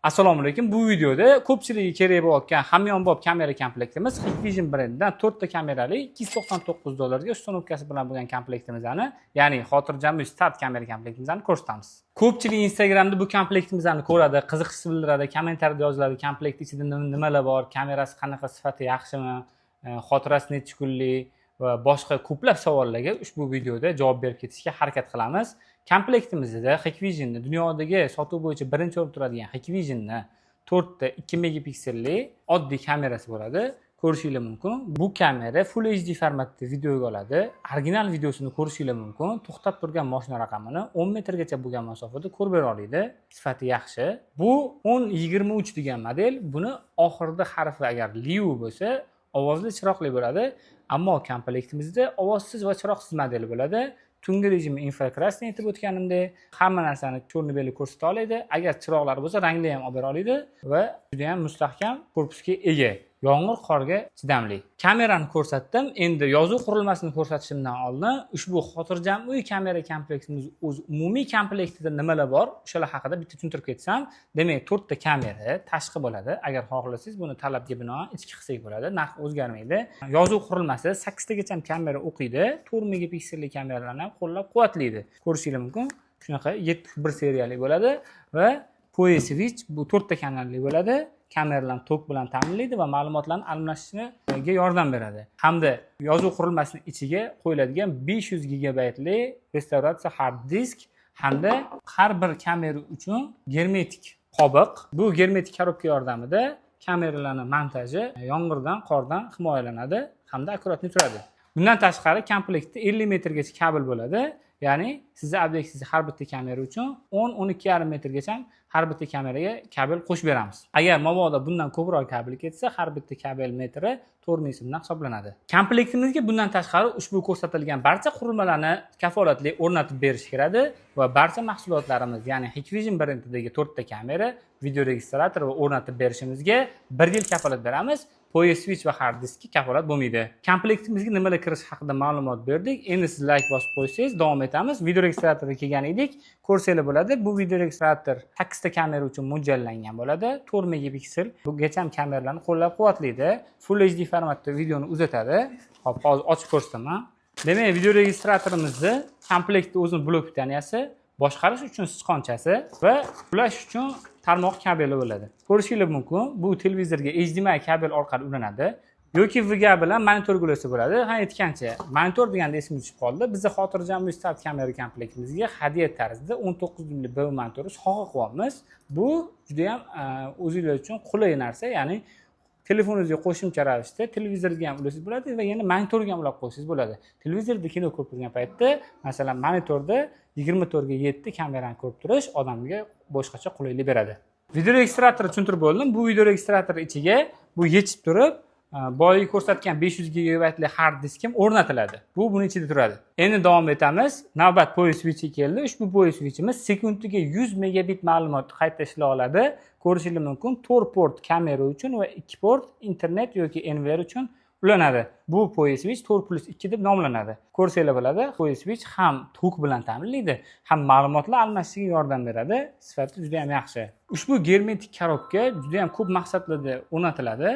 Assalomu alaykum. Bu videoda ko'pchiligiga kerak bo'layotgan hamyonbop kamera komplektimiz Hikvision brendidan 4 ta kamerali $299 uстановkasi bilan bo'lgan komplektimizni, ya'ni xotirjamli start kamera komplektimizni ko'rsatamiz. Ko'pchilik Instagramda bu komplektimizni ko'radi, qiziqish bildiradi, kommentariyada yoziladi, komplekt ichida nimalar bor, kamerasi qanaqa, sifati yaxshimi, xotirasi necha kunlik va boshqa ko'plab savollarga ushbu videoda javob berib ketishga harakat qilamiz. Komplektimizda Hikvision'ni dunyodagi sotuv bo'yicha birinchi o'rinda turadigan Hikvision'ni 4 ta 2 megapikselli oddiy kamerasi bo'ladi. Ko'rishingiz mumkin. Bu kamera Full HD formatda videoga oladi. Original videosini ko'rishingiz mumkin. To'xtab turgan mashina raqamini 10 metrgacha bo'lgan masofada ko'rib bera oladi. Sifati yaxshi. Bu 1023 degan model. Buni oxirida harfi agar Liu bo'lsa, ovozli chiroqli bo'ladi. Ammo komplektimizda ovozsiz va chiroqsiz model bo'ladi. Tungi rejimi infrakrasniy aytib o'tganimdek, hamma narsani ko'rni-belli ko'rsata oladi. Agar chiroqlar bo'lsa, rangli ham olib bera oladi va juda ham mustahkam korpusga ega. Yomg'ir, qorga chidamli. Kamerani ko'rsatdim. Endi yozuv qurilmasini ko'rsatishimdan oldin ushbu xotirjam uy kamera komplektimiz o'z umumiy komplektida nimalar bor, o'shalar haqida bitta tushuntirib ketsam. Demak, 4 ta kamera tashqi bo'ladi. Agar xohlasangiz, buni talabga binoan ichki qilsak bo'ladi. Narx o'zgarmaydi. Yozuv qurilmasi 8 tagacha kamera o'qiydi. 4 megapikselli kameralarni ham qo'llab-quvvatlaydi. Ko'rishingiz mumkin. Shunaqa 7.1 seriyali bo'ladi va PoE switch bu 4 ta kanalli bo'ladi. Kameralarni tok bilan ta'minlaydi va ma'lumotlarni almashishga yordam beradi. Hamda yozuv qurilmasining ichiga qo'yiladigan 500 gigabaytli restavratsiya hard disk hamda har bir kamera uchun germetik qobiq. Bu germetik korobka yordamida kameralarning montaji yomg'irdan, qordan himoyalanadi hamda akkuratli turadi. Bundan tashqari komplektda 50 metrgacha kabel bo'ladi. Ya'ni sizning obyektingiz har bitta kamera uchun 10-12,5 metrgacha har bitta kameraga kabel qo'shib beramiz. Agar mabodo bundan ko'proq kabel ketsa, har bitta kabel metri 4000 so'mdan hisoblanadi. Komplektimizga bundan tashqari ushbu ko'rsatilgan barcha qurilmalarni kafolatli o'rnatib berish kerak va barcha mahsulotlarimiz, ya'ni Hikvision brendidagi 4 ta kamera, video registrator va o'rnatib berishimizga 1 yil kafolat beramiz. PoE switch va hard diskka kafolat bo'lmaydi. Komplektimizga nimalar kirish haqida ma'lumot berdik. Endi siz like bosib qo'ysangiz davom etamiz. Video registratorga kelgan edik. Ko'rsanglar bo'ladi. Bu video registrator 8 ta kamera uchun mo'ljallangan bo'ladi. 4 megapiksel. Bu gecham kameralarni qo'llab-quvvatlaydi. Full HD formatda videoni uzatadi. Hop, hozir ochib ko'rsataman. Demak, video registratorimizni komplektda o'zining blok pitaniyasi, boshqarish uchun sichqonchasi va ulash uchun tarmoq kabeli bo'ladi. Ko'rishingiz mumkin, bu televizorga HDMI kabel orqali ulanadi yoki VGA bilan monitorga ulasa bo'ladi. Ha, aytgancha, monitor deganda esimga tushib qoldi. Bizning xotirjamli start kamera komplektimizga hadya tarzida 19 dumli BV monitorni sovg'a qilyapmiz. Bu juda ham o'zingizlar uchun qulay narsa, ya'ni telefoningizga qo'shimcha ravishda televizorga ham ulasiz bo'ladi va yana monitorga ham ulab qo'ysangiz bo'ladi. Televizorda kino ko'rib turgan paytda, masalan, monitorda 24 ga 7 kamerani ko'rib turish odamga boshqacha qulaylik beradi. Video registratorni tushuntirib bo'ldim. Bu video registrator ichiga bu yechib turib, boyagi ko'rsatgan 500 gigabaytli hard disk ham o'rnatiladi. Bu buning ichida turadi. Endi davom etamiz. Navbat PoE switch keldi. Ushbu PoE switchimiz sekundiga 100 megabit ma'lumot qayta ishlay oladi. Ko'rishingiz mumkin, 4 port kamera uchun va 2 port internet yoki NVR uchun ulanadi. Bu PoE switch 4+2 deb nomlanadi. Ko'rsanglar bo'ladi, PoE switch ham tok bilan ta'minlaydi, ham ma'lumotlar almashishga yordam beradi. Sifati juda ham yaxshi. Ushbu germetik korobka juda ham ko'p maqsadlarda o'rnatiladi.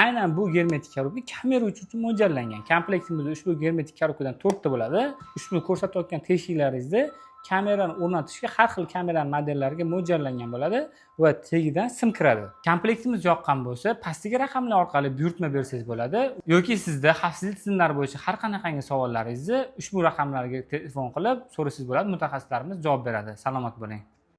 Aynan bu germetik korobka kamera uchun mo'ljallangan. Komplektimizda ushbu germetik korobkadan 4 ta bo'ladi. Ushbu ko'rsatayotgan teshiklaringizda kamerani o'rnatishga har xil kamera modellariga mo'ljallangan bo'ladi va tagidan sim kiradi. Komplektimiz yoqqan bo'lsa, pastdagi raqamlar orqali buyurtma bersangiz bo'ladi yoki sizda xavfsizlik tizimlari bo'yicha har qanaqangi savollaringizni ushbu raqamlarga telefon qilib so'rasangiz bo'ladi. Mutaxassislarimiz javob beradi. Salomat bo'ling.